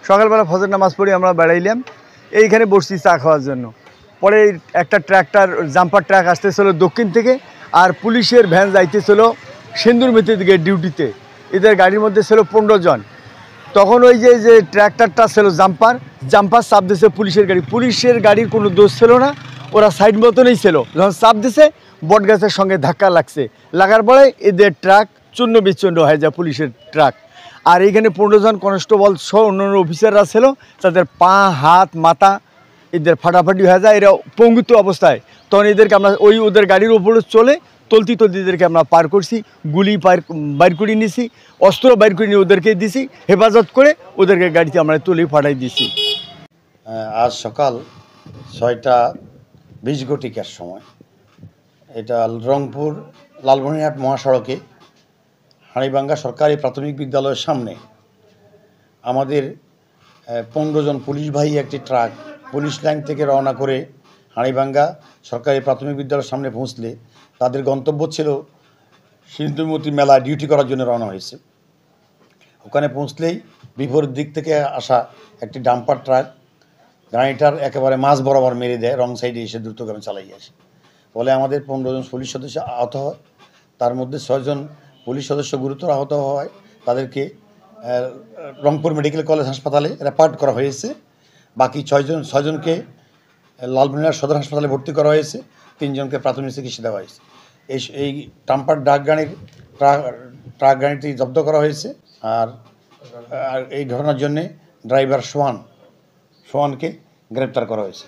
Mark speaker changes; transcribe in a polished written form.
Speaker 1: সকালবেলা ফজর নামাজ পড়ে আমরা বেড়াইলাম, এইখানে বসছি চা খাওয়ার জন্য। পরে একটা ট্রাক্টর জাম্পার ট্রাক আসতেছিল দক্ষিণ থেকে, আর পুলিশের ভ্যান যাইতেছিল সিন্দুরমিতির দিকে ডিউটিতে। এদের গাড়ির মধ্যে ছিল 15 জন। তখন ওই যে ট্র্যাক্টরটা ছিল জাম্পার চাপ দিয়েছে পুলিশের গাড়ির কোনো দোষ ছিল না, ওরা সাইড মতনই ছিল। যখন চাপ দিছে বটগাছের সঙ্গে ধাক্কা লাগার পরে এদের ট্রাক চূর্ণ বিচ্ছিন্ন হয়ে যায়, পুলিশের ট্রাক। আর এইখানে 15 জন কনস্টেবল সহ অন্যান্য অফিসাররা ছিল, তাদের পা হাত মাথা এদের ফাটাফাটি হয়ে যায়, এরা পঙ্গুত্ব অবস্থায়। তখন এদেরকে আমরা ওদের গাড়ির উপরে তলতি এদেরকে আমরা পার করছি, গুলি বাইর করে নিয়েছি, অস্ত্র বাইর করে নিয়ে ওদেরকে দিছি, হেফাজত করে ওদেরকে গাড়িতে আমরা তুলে ফাটাই দিছি।
Speaker 2: আজ সকাল 6:20 ঘটিকার সময় এটা রংপুর লালমনিরহাট মহাসড়কে হাড়িভাঙ্গা সরকারি প্রাথমিক বিদ্যালয়ের সামনে আমাদের 15 জন পুলিশবাহী একটি ট্রাক পুলিশ লাইন থেকে রওনা করে হাড়িভাঙ্গা সরকারি প্রাথমিক বিদ্যালয়ের সামনে পৌঁছলে তাদের গন্তব্য ছিল সিন্ধুমতি মেলা ডিউটি করার জন্য রওনা হয়েছে। ওখানে পৌঁছলেই বিপরীত দিক থেকে আসা একটি ডাম্পার ট্রাক গাড়িটার একেবারে মাঝ বরাবর মেরে দেয়, রং সাইডে এসে দ্রুতগামী চালাই আসে। ফলে আমাদের 15 জন পুলিশ সদস্য আহত হয়, তার মধ্যে 6 জন পুলিশ সদস্য গুরুতর আহত হয়। তাদেরকে রংপুর মেডিকেল কলেজ হাসপাতালে রেফার করা হয়েছে। বাকি 6 জনকে লালমনিরহাট সদর হাসপাতালে ভর্তি করা হয়েছে, 3 জনকে প্রাথমিক চিকিৎসা দেওয়া হয়েছে। এই ডাম্পার ট্রাক গাড়িটি জব্দ করা হয়েছে। আর এই ঘটনার জন্যে ড্রাইভার সোহানকে গ্রেপ্তার করা হয়েছে।